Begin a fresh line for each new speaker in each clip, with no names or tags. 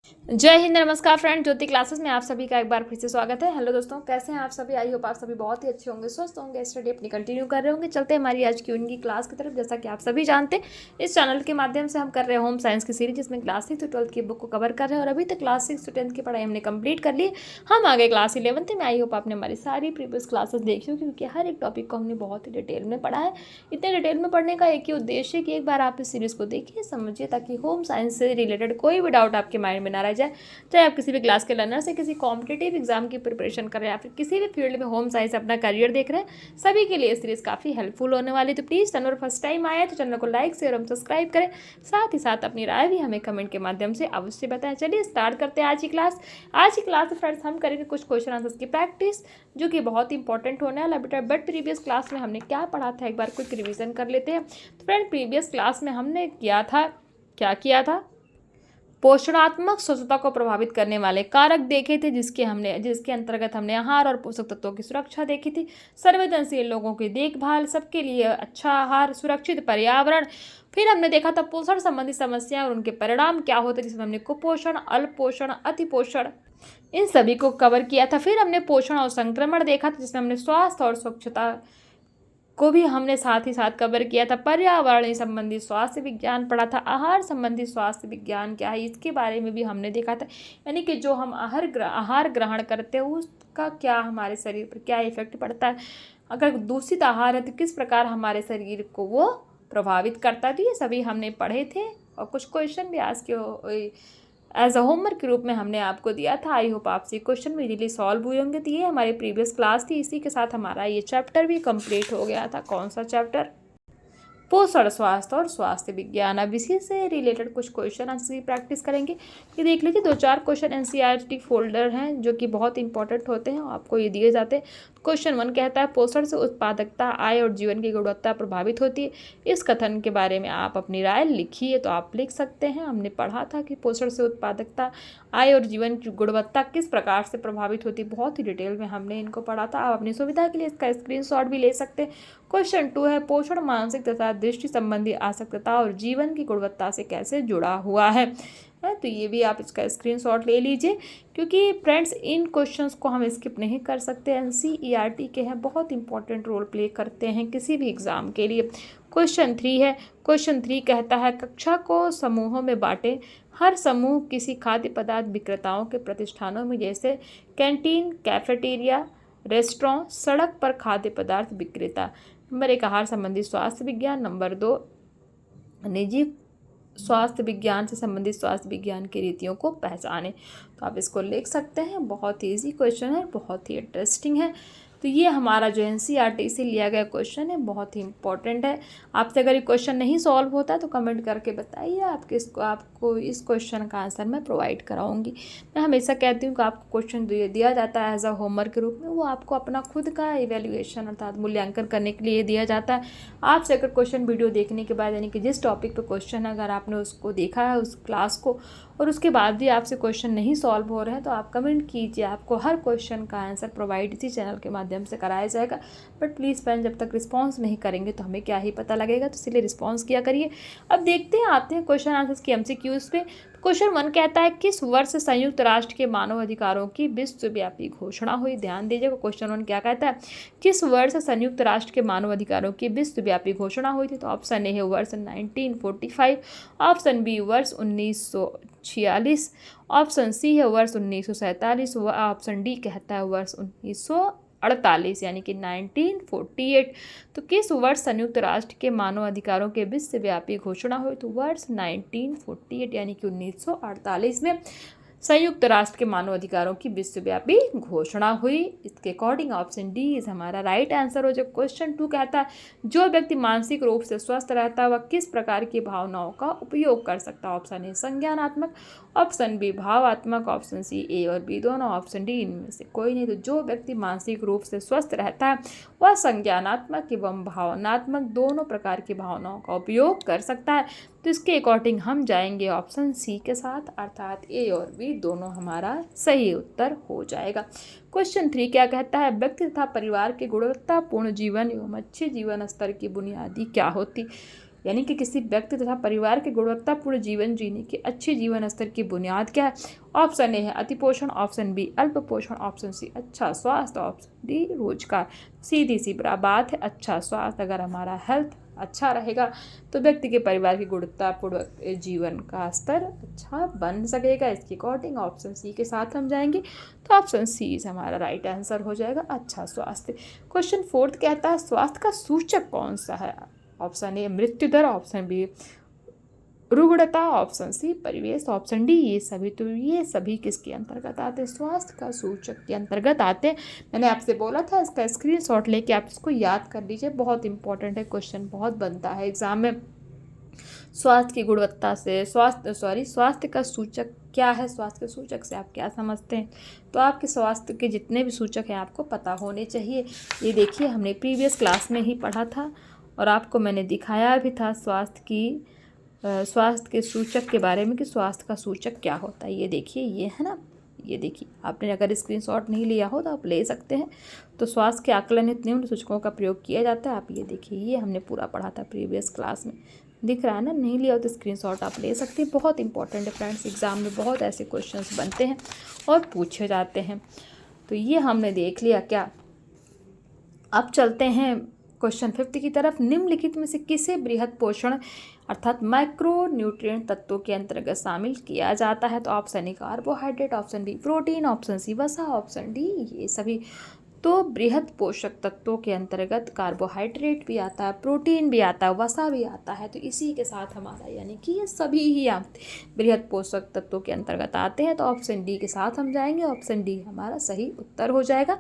जय हिंद, नमस्कार फ्रेंड। ज्योति क्लासेस में आप सभी का एक बार फिर से स्वागत है। हेलो दोस्तों, कैसे हैं आप सभी? आई होप आप सभी बहुत ही अच्छे होंगे, स्वस्थ होंगे, स्टडी अपनी कंटिन्यू कर रहे होंगे। चलते हैं हमारी आज की उनकी क्लास की तरफ। जैसा कि आप सभी जानते हैं, इस चैनल के माध्यम से हम कर रहे हैं होम साइंस की सीरीज, जिसमें क्लास 6 से 12 की बुक को कवर कर रहे हैं। और अभी तक क्लास 6 से 10 की पढ़ाई हमने कंप्लीट कर ली। हम आगे क्लास 11th में। आई होप आपने हमारी सारी प्रीवियस क्लासेस देखी हो, क्योंकि हर एक टॉपिक को हमने बहुत ही डिटेल में पढ़ा है। इतने डिटेल में पढ़ने का एक ही उद्देश्य है कि एक बार आप इस सीरीज को देखिए, समझिए, ताकि होम साइंस से रिलेटेड कोई भी डाउट आपके माइंड में ना रह जाए। चाहे आप किसी भी क्लास के लर्नर से किसी कॉम्पिटिटिव एग्जाम की प्रिपरेशन कर रहे हैं या फिर किसी भी फील्ड में होम साइंस अपना करियर देख रहे हैं, सभी के लिए सीरीज काफ़ी हेल्पफुल होने वाली है। तो प्लीज़ चैनल फर्स्ट टाइम आया तो चैनल को लाइक शेयर और सब्सक्राइब करें। साथ ही साथ अपनी राय भी हमें कमेंट के माध्यम से अवश्य बताएं। चलिए स्टार्ट करते हैं आज की क्लास। आज की क्लास में फ्रेंड्स हम करेंगे कुछ क्वेश्चन आंसर्स की प्रैक्टिस, जो कि बहुत इंपॉर्टेंट होने वाला बेटा। बट प्रीवियस क्लास में हमने क्या पढ़ा था, एक बार क्विक रिवीजन कर लेते हैं। तो फ्रेंड, प्रीवियस क्लास में हमने क्या किया था, पोषणात्मक स्वच्छता को प्रभावित करने वाले कारक देखे थे, जिसके अंतर्गत हमने आहार और पोषक तत्वों की सुरक्षा देखी थी, संवेदनशील लोगों की देखभाल, सबके लिए अच्छा आहार, सुरक्षित पर्यावरण। फिर हमने देखा था पोषण संबंधी समस्याएं और उनके परिणाम क्या होते, जिसमें हमने कुपोषण, अल्पपोषण, अतिपोषण, इन सभी को कवर किया था। फिर हमने पोषण और संक्रमण देखा था, जिसमें हमने स्वास्थ्य और स्वच्छता को भी हमने साथ ही साथ कवर किया था। पर्यावरण संबंधी स्वास्थ्य विज्ञान पढ़ा था। आहार संबंधी स्वास्थ्य विज्ञान क्या है, इसके बारे में भी हमने देखा था। यानी कि जो हम आहार ग्रहण करते हैं, उसका क्या हमारे शरीर पर क्या इफेक्ट पड़ता है। अगर दूषित आहार है तो किस प्रकार हमारे शरीर को वो प्रभावित करता है। तो ये सभी हमने पढ़े थे। और कुछ क्वेश्चन भी आज के एज अ होमवर्क के रूप में हमने आपको दिया था। आई होप आपसे क्वेश्चन भी इजीली सॉल्व हुए होंगे। तो ये हमारी प्रीवियस क्लास थी। इसी के साथ हमारा ये चैप्टर भी कंप्लीट हो गया था। कौन सा चैप्टर? पोषण स्वास्थ्य और स्वास्थ्य विज्ञान। अब इसी से रिलेटेड कुछ क्वेश्चन आंसर की प्रैक्टिस करेंगे। ये देख लीजिए, 2-4 क्वेश्चन एनसीईआरटी फोल्डर हैं, जो कि बहुत इंपॉर्टेंट होते हैं, आपको ये दिए जाते हैं। क्वेश्चन 1 कहता है, पोषण से उत्पादकता, आय और जीवन की गुणवत्ता प्रभावित होती है। इस कथन के बारे में आप अपनी राय लिखिए। तो आप लिख सकते हैं। हमने पढ़ा था कि पोषण से उत्पादकता, आय और जीवन की गुणवत्ता किस प्रकार से प्रभावित होती है। बहुत ही डिटेल में हमने इनको पढ़ा था। आप अपनी सुविधा के लिए इसका स्क्रीनशॉट भी ले सकते हैं। क्वेश्चन 2 है, पोषण मानसिक तथा दृष्टि संबंधी आसक्तता और जीवन की गुणवत्ता से कैसे जुड़ा हुआ है। तो ये भी आप इसका स्क्रीनशॉट ले लीजिए, क्योंकि फ्रेंड्स इन क्वेश्चंस को हम स्किप नहीं कर सकते। एनसीईआरटी के हैं, बहुत इंपॉर्टेंट रोल प्ले करते हैं किसी भी एग्जाम के लिए। क्वेश्चन 3 है। क्वेश्चन 3 कहता है, कक्षा को समूहों में बांटें। हर समूह किसी खाद्य पदार्थ विक्रेताओं के प्रतिष्ठानों में, जैसे कैंटीन, कैफेटेरिया, रेस्टोरेंट, सड़क पर खाद्य पदार्थ विक्रेता। नंबर 1 आहार संबंधी स्वास्थ्य विज्ञान। नंबर 2 निजी स्वास्थ्य विज्ञान से संबंधित स्वास्थ्य विज्ञान की रीतियों को पहचानें। तो आप इसको लिख सकते हैं। बहुत ही ईजी क्वेश्चन है, बहुत ही इंटरेस्टिंग है। तो ये हमारा जो एनसीईआरटी से लिया गया क्वेश्चन है, बहुत ही इंपॉर्टेंट है। आपसे अगर ये क्वेश्चन नहीं सॉल्व होता है तो कमेंट करके बताइए। आपको इस क्वेश्चन का आंसर मैं प्रोवाइड कराऊंगी। मैं हमेशा कहती हूँ कि आपको क्वेश्चन दिया जाता है एज अ होमवर्क के रूप में, वो आपको अपना खुद का इवेल्युएशन अर्थात मूल्यांकन करने के लिए दिया जाता है। आपसे अगर क्वेश्चन वीडियो देखने के बाद, यानी कि जिस टॉपिक पे क्वेश्चन है, अगर आपने उसको देखा है उस क्लास को, और उसके बाद भी आपसे क्वेश्चन नहीं सॉल्व हो रहे हैं, तो आप कमेंट कीजिए। आपको हर क्वेश्चन का आंसर प्रोवाइड इसी चैनल के माध्यम से कराया जाएगा। बट प्लीज़ फ्रेंड, जब तक रिस्पांस नहीं करेंगे तो हमें क्या ही पता लगेगा। तो इसलिए रिस्पांस किया करिए। अब देखते हैं, आते हैं क्वेश्चन आंसर्स की एमसीक्यूज पे। क्वेश्चन 1 कहता है, किस वर्ष संयुक्त राष्ट्र के मानव अधिकारों की विश्वव्यापी घोषणा हुई। ध्यान दीजिएगा, क्वेश्चन 1 क्या कहता है, किस वर्ष संयुक्त राष्ट्र के मानव अधिकारों की विश्वव्यापी घोषणा हुई थी। तो ऑप्शन ए है वर्ष 1945, ऑप्शन बी वर्ष 1946, ऑप्शन सी है वर्ष 1947, ऑप्शन डी कहता है वर्ष 1948, यानी कि 1948। तो किस वर्ष संयुक्त राष्ट्र के मानव अधिकारों के विश्वव्यापी घोषणा हुई। तो वर्ष 1948, यानी कि 1948 में संयुक्त राष्ट्र के मानव अधिकारों की विश्वव्यापी घोषणा हुई। इसके अकॉर्डिंग ऑप्शन डी इज हमारा राइट आंसर हो। जो क्वेश्चन 2 कहता है, जो व्यक्ति मानसिक रूप से स्वस्थ रहता है वह किस प्रकार की भावनाओं का उपयोग कर सकता है। ऑप्शन ए संज्ञानात्मक, ऑप्शन बी भावात्मक, ऑप्शन सी ए और बी दोनों, ऑप्शन डी इनमें से कोई नहीं। तो जो व्यक्ति मानसिक रूप से स्वस्थ रहता है वह संज्ञानात्मक एवं भावनात्मक दोनों प्रकार की भावनाओं का उपयोग कर सकता है। तो इसके अकॉर्डिंग हम जाएंगे ऑप्शन सी के साथ, अर्थात ए और बी दोनों हमारा सही उत्तर हो जाएगा। क्वेश्चन 3 क्या कहता है, व्यक्ति तथा परिवार के गुणवत्तापूर्ण जीवन एवं अच्छे जीवन स्तर की बुनियादी क्या होती। यानी कि किसी व्यक्ति तथा परिवार के गुणवत्तापूर्ण जीवन जीने के अच्छे जीवन स्तर की बुनियाद क्या है? ऑप्शन ए है अतिपोषण, ऑप्शन बी अल्प पोषण, ऑप्शन सी अच्छा स्वास्थ्य, ऑप्शन डी रोजगार। सीधी सी बात है, अच्छा स्वास्थ्य। अगर हमारा हेल्थ अच्छा रहेगा तो व्यक्ति के परिवार की गुणवत्तापूर्ण जीवन का स्तर अच्छा बन सकेगा। इसके अकॉर्डिंग ऑप्शन सी के साथ हम जाएंगे, तो ऑप्शन सी हमारा राइट आंसर हो जाएगा, अच्छा स्वास्थ्य। क्वेश्चन 4 कहता है स्वास्थ्य का सूचक कौन सा है? ऑप्शन ए मृत्यु दर, ऑप्शन बी रुग्णता, ऑप्शन सी परिवेश, ऑप्शन डी ये सभी। तो ये सभी किसके अंतर्गत आते हैं? स्वास्थ्य का सूचक के अंतर्गत आते हैं। मैंने आपसे बोला था इसका स्क्रीनशॉट लेके आप इसको याद कर लीजिए, बहुत इंपॉर्टेंट है, क्वेश्चन बहुत बनता है एग्जाम में। स्वास्थ्य की गुणवत्ता से स्वास्थ्य का सूचक क्या है? स्वास्थ्य के सूचक से आप क्या समझते हैं? तो आपके स्वास्थ्य के जितने भी सूचक हैं आपको पता होने चाहिए। ये देखिए हमने प्रीवियस क्लास में ही पढ़ा था और आपको मैंने दिखाया भी था स्वास्थ्य के सूचक के बारे में कि स्वास्थ्य का सूचक क्या होता है। ये देखिए, ये है ना, ये देखिए, आपने अगर स्क्रीनशॉट नहीं लिया हो तो आप ले सकते हैं। तो स्वास्थ्य के आकलन हेतु निम्न सूचकों का प्रयोग किया जाता है। आप ये देखिए, ये हमने पूरा पढ़ा था प्रीवियस क्लास में, दिख रहा है ना? नहीं लिया हो तो स्क्रीनशॉट आप ले सकते हैं। बहुत इंपॉर्टेंट है फ्रेंड्स, एग्जाम में बहुत ऐसे क्वेश्चंस बनते हैं और पूछे जाते हैं। तो ये हमने देख लिया क्या। अब चलते हैं क्वेश्चन 5 की तरफ। निम्नलिखित में से किसे बृहद पोषण अर्थात माइक्रो न्यूट्रिएंट तत्वों के अंतर्गत शामिल किया जाता है? तो option A carbohydrate, option B protein, option C वसा, ऑप्शन डी ये सभी। तो बृहद पोषक तत्वों के अंतर्गत कार्बोहाइड्रेट भी आता है, प्रोटीन भी आता है, वसा भी आता है। तो इसी के साथ हमारा यानी कि ये सभी ही बृहद पोषक तत्वों के अंतर्गत आते हैं। तो ऑप्शन डी के साथ हम जाएंगे, ऑप्शन डी हमारा सही उत्तर हो जाएगा।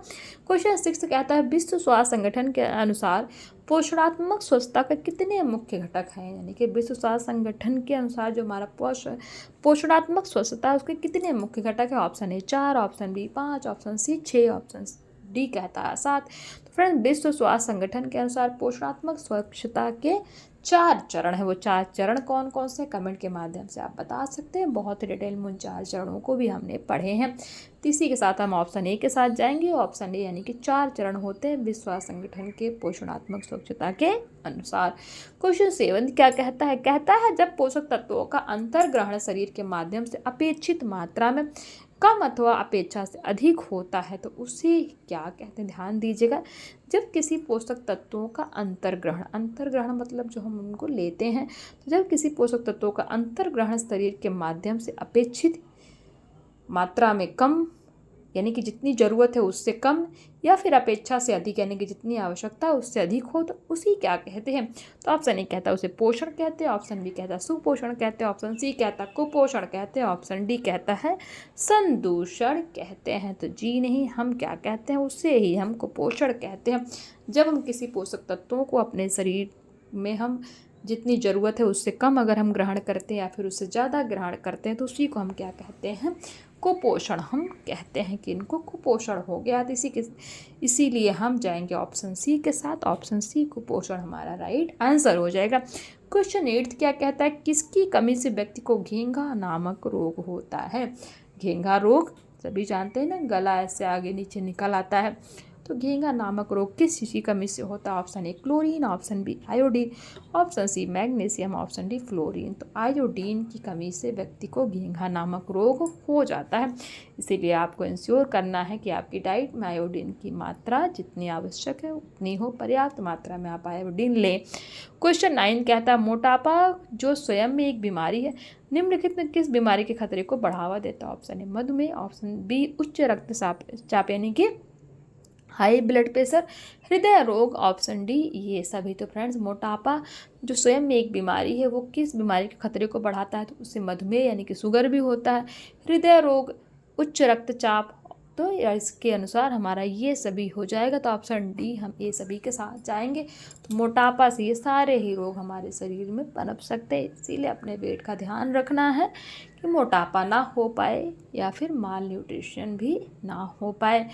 क्वेश्चन 6 कहता है विश्व स्वास्थ्य संगठन के अनुसार पोषणात्मक स्वच्छता के कितने मुख्य घटक हैं? यानी कि विश्व स्वास्थ्य संगठन के अनुसार जो हमारा पोषणात्मक स्वच्छता है उसके कितने मुख्य घटक है? Option A 4, option B 5, option C 6, option D कहता है 7। तो फ्रेंड विश्व स्वास्थ्य संगठन के अनुसार पोषणात्मक स्वच्छता के 4 चरण है। वो 4 चरण कौन कौन से कमेंट के माध्यम से आप बता सकते हैं। बहुत डिटेल में उन 4 चरणों को भी हमने पढ़े हैं। तो इसी के साथ हम ऑप्शन ए के साथ जाएंगे। ऑप्शन ए यानी कि 4 चरण होते हैं विश्व स्वास्थ्य संगठन के पोषणात्मक स्वच्छता के अनुसार। क्वेश्चन 7 क्या कहता है? कहता है जब पोषक तत्वों का अंतर्ग्रहण शरीर के माध्यम से अपेक्षित मात्रा में कम अथवा अपेक्षा से अधिक होता है तो उसे क्या कहते हैं? ध्यान दीजिएगा, जब किसी पोषक तत्वों का अंतर्ग्रहण मतलब जो हम उनको लेते हैं, तो जब किसी पोषक तत्वों का अंतर्ग्रहण शरीर के माध्यम से अपेक्षित मात्रा में कम यानी कि जितनी ज़रूरत है उससे कम या फिर अपेक्षा से अधिक यानी कि जितनी आवश्यकता है उससे अधिक हो तो उसी क्या कहते हैं? तो ऑप्शन ए कहता है उसे पोषण कहते हैं, ऑप्शन बी कहता है सुपोषण कहते हैं, ऑप्शन सी कहता है कुपोषण कहते हैं, ऑप्शन डी कहता है संदूषण कहते हैं। तो जी नहीं, हम क्या कहते हैं? उससे ही हम कुपोषण कहते हैं। जब हम किसी पोषक तत्वों को अपने शरीर में हम जितनी ज़रूरत है उससे कम अगर हम ग्रहण करते हैं या फिर उससे ज़्यादा ग्रहण करते हैं तो उसी को हम क्या कहते हैं? कुपोषण हम कहते हैं कि इनको कुपोषण हो गया। तो इसीलिए हम जाएंगे ऑप्शन सी के साथ। ऑप्शन सी कुपोषण हमारा राइट आंसर हो जाएगा। क्वेश्चन 8 क्या कहता है? किसकी कमी से व्यक्ति को घेंघा नामक रोग होता है? घेंघा रोग सभी जानते हैं ना, गला ऐसे आगे नीचे निकल आता है। तो घेंघा नामक रोग किस चीज़ की कमी से होता है? Option A chlorine, option B iodine, option C magnesium, option D fluorine. तो आयोडीन की कमी से व्यक्ति को घेंघा नामक रोग हो जाता है। इसीलिए आपको इंश्योर करना है कि आपकी डाइट में आयोडीन की मात्रा जितनी आवश्यक है उतनी हो, पर्याप्त मात्रा में आप आयोडीन लें। क्वेश्चन 9 कहता है मोटापा जो स्वयं में एक बीमारी है निम्नलिखित में किस बीमारी के खतरे को बढ़ावा देता है? ऑप्शन ए मधुमेह, ऑप्शन बी उच्च रक्तचाप यानी कि हाई ब्लड प्रेशर, हृदय रोग, ऑप्शन डी ये सभी। तो फ्रेंड्स मोटापा जो स्वयं में एक बीमारी है वो किस बीमारी के खतरे को बढ़ाता है? तो उससे मधुमेह यानी कि शुगर भी होता है, हृदय रोग, उच्च रक्तचाप। तो इसके अनुसार हमारा ये सभी हो जाएगा। तो ऑप्शन डी हम ये सभी के साथ जाएंगे। तो मोटापा से ये सारे ही रोग हमारे शरीर में पनप सकते हैं। इसीलिए अपने वेट का ध्यान रखना है कि मोटापा ना हो पाए या फिर माल न्यूट्रिशन भी ना हो पाए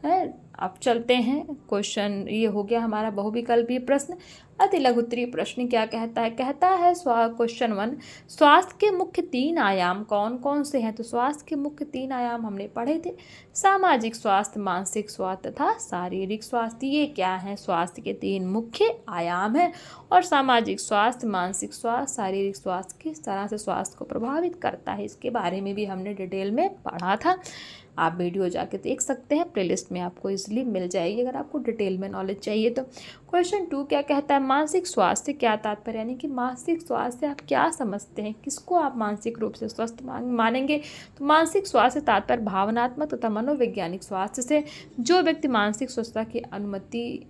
है। अब चलते हैं क्वेश्चन, ये हो गया हमारा बहुविकल्पीय प्रश्न। अति लघु उत्तरीय प्रश्न क्या कहता है? कहता है क्वेश्चन 1, स्वास्थ्य के मुख्य 3 आयाम कौन कौन से हैं? तो स्वास्थ्य के मुख्य 3 आयाम हमने पढ़े थे, सामाजिक स्वास्थ्य, मानसिक स्वास्थ्य तथा शारीरिक स्वास्थ्य। ये क्या है? स्वास्थ्य के 3 मुख्य आयाम हैं और सामाजिक स्वास्थ्य, मानसिक स्वास्थ्य, शारीरिक स्वास्थ्य किस तरह से स्वास्थ्य को प्रभावित करता है, इसके बारे में भी हमने डिटेल में पढ़ा था। आप वीडियो जाके देख सकते हैं, प्लेलिस्ट में आपको इजीली मिल जाएगी अगर आपको डिटेल में नॉलेज चाहिए तो। क्वेश्चन 2 क्या कहता है? मानसिक स्वास्थ्य क्या तात्पर्य, यानी कि मानसिक स्वास्थ्य आप क्या समझते हैं, किसको आप मानसिक रूप से स्वस्थ मानेंगे? तो मानसिक स्वास्थ्य तात्पर्य भावनात्मक तथा मनोवैज्ञानिक स्वास्थ्य से। जो व्यक्ति मानसिक स्वस्थता की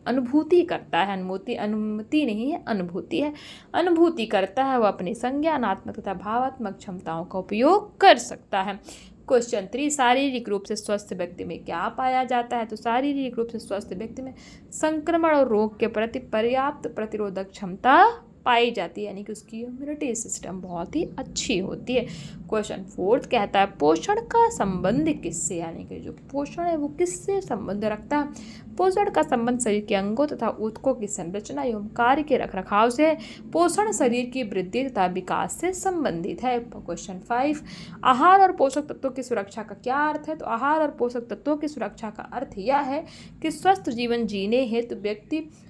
अनुभूति करता है, अनुमति नहीं है, अनुभूति है, अनुभूति करता है, वह अपनी संज्ञानात्मक तथा भावात्मक क्षमताओं का उपयोग कर सकता है। क्वेश्चन 3, शारीरिक रूप से स्वस्थ व्यक्ति में क्या पाया जाता है? तो शारीरिक रूप से स्वस्थ व्यक्ति में संक्रमण और रोग के प्रति पर्याप्त प्रतिरोधक क्षमता पाई जाती है, यानी कि उसकी इम्यूनिटी सिस्टम बहुत ही अच्छी होती है। क्वेश्चन 4 कहता है पोषण का संबंध किससे, यानी कि जो पोषण है वो किससे संबंध रखता है? पोषण का संबंध शरीर के अंगों तथा ऊतकों की संरचना एवं कार्य के रखरखाव से है। पोषण शरीर की वृद्धि तथा विकास से संबंधित है। क्वेश्चन 5, आहार और पोषक तत्वों की सुरक्षा का क्या अर्थ है? तो आहार और पोषक तत्वों की सुरक्षा का अर्थ यह है कि स्वस्थ जीवन जीने हेतु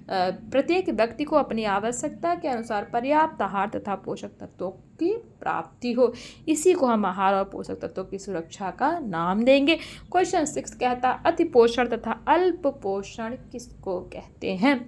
प्रत्येक व्यक्ति को अपनी आवश्यकता के अनुसार पर्याप्त आहार तथा पोषक तत्वों की प्राप्ति हो। इसी को हम आहार और पोषक तत्वों की सुरक्षा का नाम देंगे। क्वेश्चन 6 कहता है अति पोषण तथा अल्प पोषण किसको कहते हैं?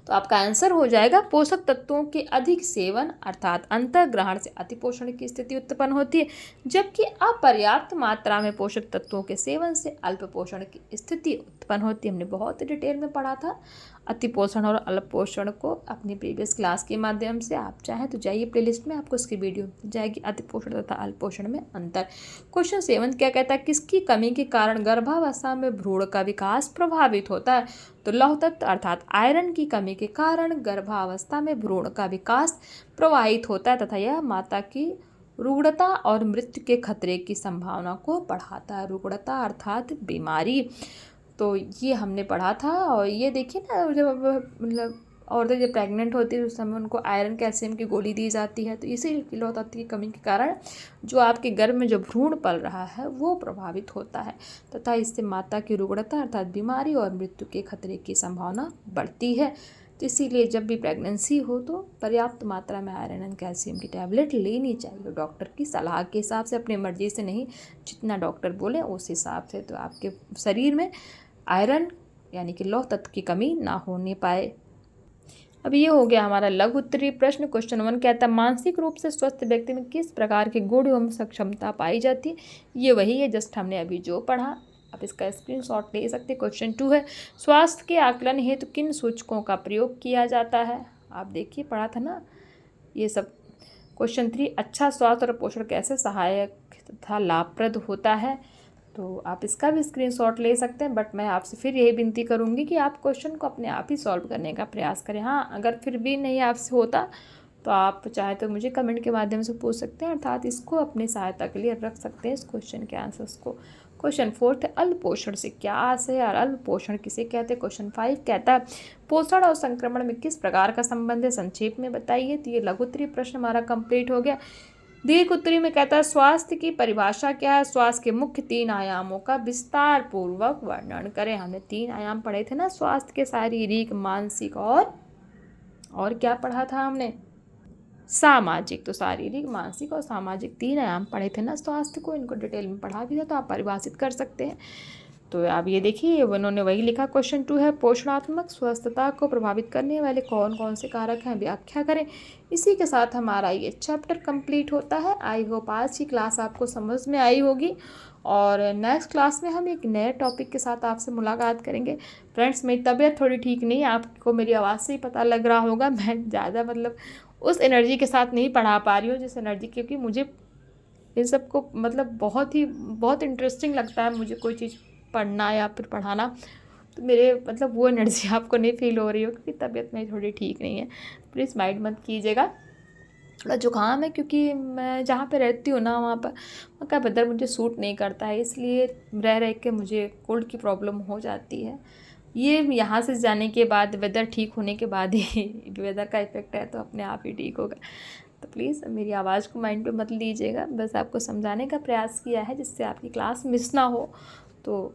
तो आपका आंसर हो जाएगा पोषक तत्वों के अधिक सेवन अर्थात अंतर्ग्रहण से अतिपोषण की स्थिति उत्पन्न होती है, जबकि अपर्याप्त मात्रा में पोषक तत्वों के सेवन से अल्प पोषण की स्थिति उत्पन्न होती है। हमने बहुत डिटेल में पढ़ा था अतिपोषण और अल्प पोषण को अपनी प्रीवियस क्लास के माध्यम से। आप चाहें तो जाइए प्लेलिस्ट में, आपको इसकी वीडियो मिल जाएगी अतिपोषण तथा अल्प पोषण में अंतर। क्वेश्चन 7 क्या कहता है? किसकी कमी के कारण गर्भावस्था में भ्रूण का विकास प्रभावित होता है? तो लौह तत्व अर्थात आयरन की कमी के कारण गर्भावस्था में भ्रूण का विकास प्रभावित होता है तथा यह माता की रुग्णता और मृत्यु के खतरे की संभावना को बढ़ाता है। रुग्णता अर्थात बीमारी, तो ये हमने पढ़ा था। और ये देखिए ना, जब मतलब औरतें जब प्रेग्नेंट होती है उस समय उनको आयरन कैल्शियम की गोली दी जाती है, तो इसी लौह तत्व की कमी के कारण जो आपके गर्भ में जो भ्रूण पल रहा है वो प्रभावित होता है तथा इससे माता की रुग्णता अर्थात बीमारी और मृत्यु के खतरे की संभावना बढ़ती है। तो इसीलिए जब भी प्रेगनेंसी हो तो पर्याप्त मात्रा में आयरन एंड कैल्शियम की टैबलेट लेनी चाहिए डॉक्टर की सलाह के हिसाब से, अपनी मर्जी से नहीं, जितना डॉक्टर बोले उस हिसाब से, तो आपके शरीर में आयरन यानी कि लौह तत्व की कमी ना होने पाए। अब ये हो गया हमारा लघु उत्तरीय प्रश्न। क्वेश्चन 1 कहता है मानसिक रूप से स्वस्थ व्यक्ति में किस प्रकार के गुण एवं सक्षमता पाई जाती है? ये वही है जस्ट हमने अभी जो पढ़ा, आप इसका स्क्रीनशॉट ले सकते हैं। क्वेश्चन 2 है स्वास्थ्य के आकलन हेतु किन सूचकों का प्रयोग किया जाता है? आप देखिए पढ़ा था ना ये सब। क्वेश्चन 3 अच्छा स्वास्थ्य और पोषण कैसे सहायक तथा लाभप्रद होता है? तो आप इसका भी स्क्रीनशॉट ले सकते हैं, बट मैं आपसे फिर यही विनती करूंगी कि आप क्वेश्चन को अपने आप ही सॉल्व करने का प्रयास करें। हाँ, अगर फिर भी नहीं आपसे होता तो आप चाहे तो मुझे कमेंट के माध्यम से पूछ सकते हैं, अर्थात इसको अपनी सहायता के लिए रख सकते हैं इस क्वेश्चन के आंसर्स को। क्वेश्चन 4 है अल्प पोषण से क्या आशय है और अल्प पोषण किसे कहते हैं? क्वेश्चन 5 कहता है पोषण और संक्रमण में किस प्रकार का संबंध है, संक्षेप में बताइए। तो ये लघु उत्तरीय प्रश्न हमारा कंप्लीट हो गया। दीर्घ उत्तरी में कहता है स्वास्थ्य की परिभाषा क्या है? स्वास्थ्य के मुख्य 3 आयामों का विस्तार पूर्वक वर्णन करें। हमने 3 आयाम पढ़े थे ना स्वास्थ्य के, शारीरिक, मानसिक और क्या पढ़ा था हमने? सामाजिक। तो शारीरिक, मानसिक और सामाजिक 3 आयाम पढ़े थे ना स्वास्थ्य को, इनको डिटेल में पढ़ा भी था, तो आप परिभाषित कर सकते हैं। तो आप ये देखिए उन्होंने वही लिखा। क्वेश्चन 2 है पोषणात्मक स्वस्थता को प्रभावित करने वाले कौन कौन से कारक हैं, व्याख्या करें। इसी के साथ हमारा ये चैप्टर कंप्लीट होता है। आई होप आज की क्लास आपको समझ में आई होगी और नेक्स्ट क्लास में हम एक नए टॉपिक के साथ आपसे मुलाकात करेंगे। फ्रेंड्स मेरी तबीयत थोड़ी ठीक नहीं है, आपको मेरी आवाज़ से ही पता लग रहा होगा। मैं ज़्यादा उस एनर्जी के साथ नहीं पढ़ा पा रही हूँ जिस एनर्जी, क्योंकि मुझे इन सबको बहुत इंटरेस्टिंग लगता है मुझे कोई चीज़ पढ़ना या फिर पढ़ाना, तो मेरे वो एनर्जी आपको नहीं फील हो रही हो क्योंकि तबीयत मेरी थोड़ी ठीक नहीं है। प्लीज़ माइंड मत कीजिएगा। थोड़ा जुकाम है, क्योंकि मैं जहाँ पे रहती हूँ ना वहाँ पर का वेदर मुझे सूट नहीं करता है, इसलिए रह रह के मुझे कोल्ड की प्रॉब्लम हो जाती है। ये यहाँ से जाने के बाद, वेदर ठीक होने के बाद ही वेदर का इफ़ेक्ट है, तो अपने आप ही ठीक होगा। तो प्लीज़ मेरी आवाज़ को माइंड पे मत लीजिएगा, बस आपको समझाने का प्रयास किया है जिससे आपकी क्लास मिस ना हो। तो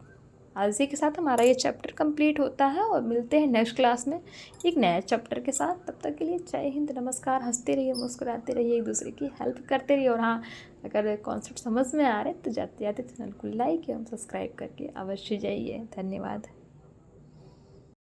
आज इसी के साथ हमारा ये चैप्टर कंप्लीट होता है और मिलते हैं नेक्स्ट क्लास में एक नया चैप्टर के साथ। तब तक के लिए जय हिंद, नमस्कार। हंसते रहिए, मुस्कुराते रहिए, एक दूसरे की हेल्प करते रहिए। और हाँ, अगर कॉन्सेप्ट समझ में आ रहे तो जाते जाते चैनल को लाइक एवं सब्सक्राइब करके अवश्य जाइए। धन्यवाद।